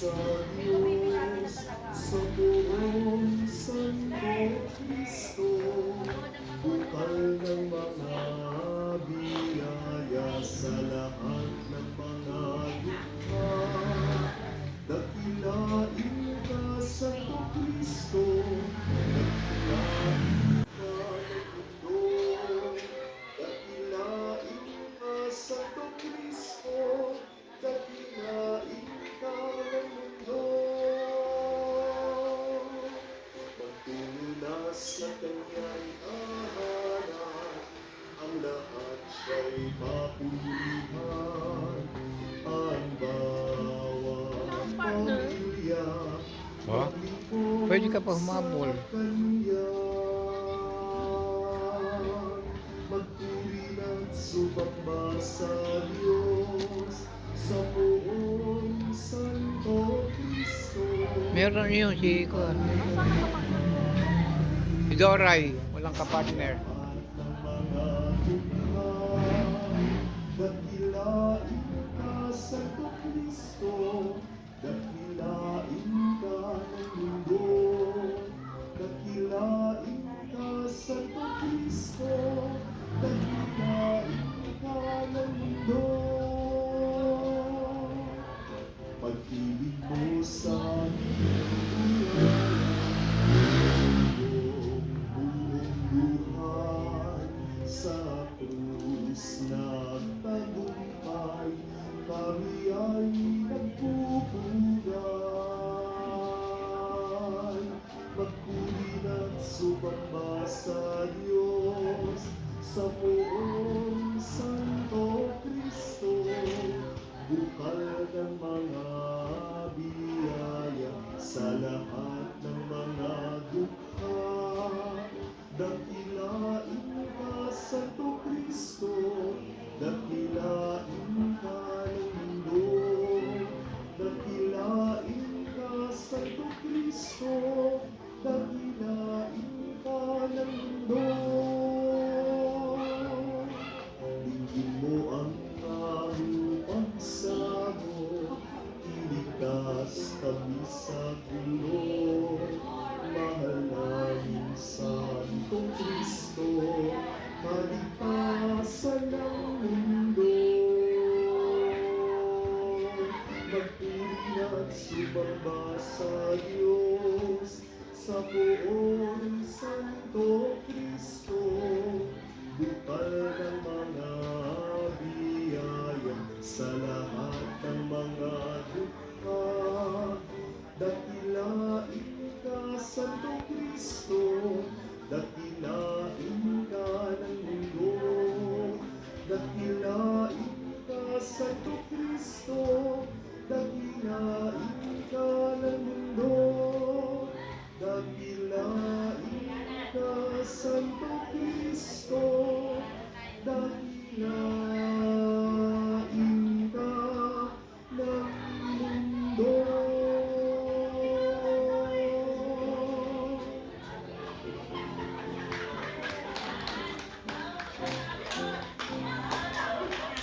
sa Diyos, sa buong Santo Cristo, bukal ng mga biyaya sa lahat ng mga dukha. Dakilain ka, Santo Cristo, dakilain ka ng mundo. Dakilain ka, Santo Cristo, dakilain ka ng mundo. Magtungo na sa kanyang ahanan, ang lahat siya'y mapurihan. Ang bawat pamilya, Pwede ka pa humabol. magpuri ng sumamba sa Diyos, sa buong Santo Cristo. Meron yun si si Doray, walang kapartner. Ng mga dukha, dakilain ka, Santo Cristo, dakilain ka ng mundo. Dakilain ka, Santo Cristo, dakilain ka ng mundo. Pag-ibig mo sa sa krus nagtagumpay, kami ay nagpupugay. Magpuri at sumamba sa Diyos, sa buong Santo Cristo, bukal ng mga biyaya sa lahat ng mga dukha. Dakilain ka, Santo Cristo, dakilain ka ng mundo. Dakilain ka, Santo Cristo, dakilain ka ng mundo. Dinggin mo ang aming pagsamo, iligtas kami sa gulo. Mahal namin Santong Cristo, kaligtasan ng mundo. Magpuri at sumamba sa Diyos, sa buong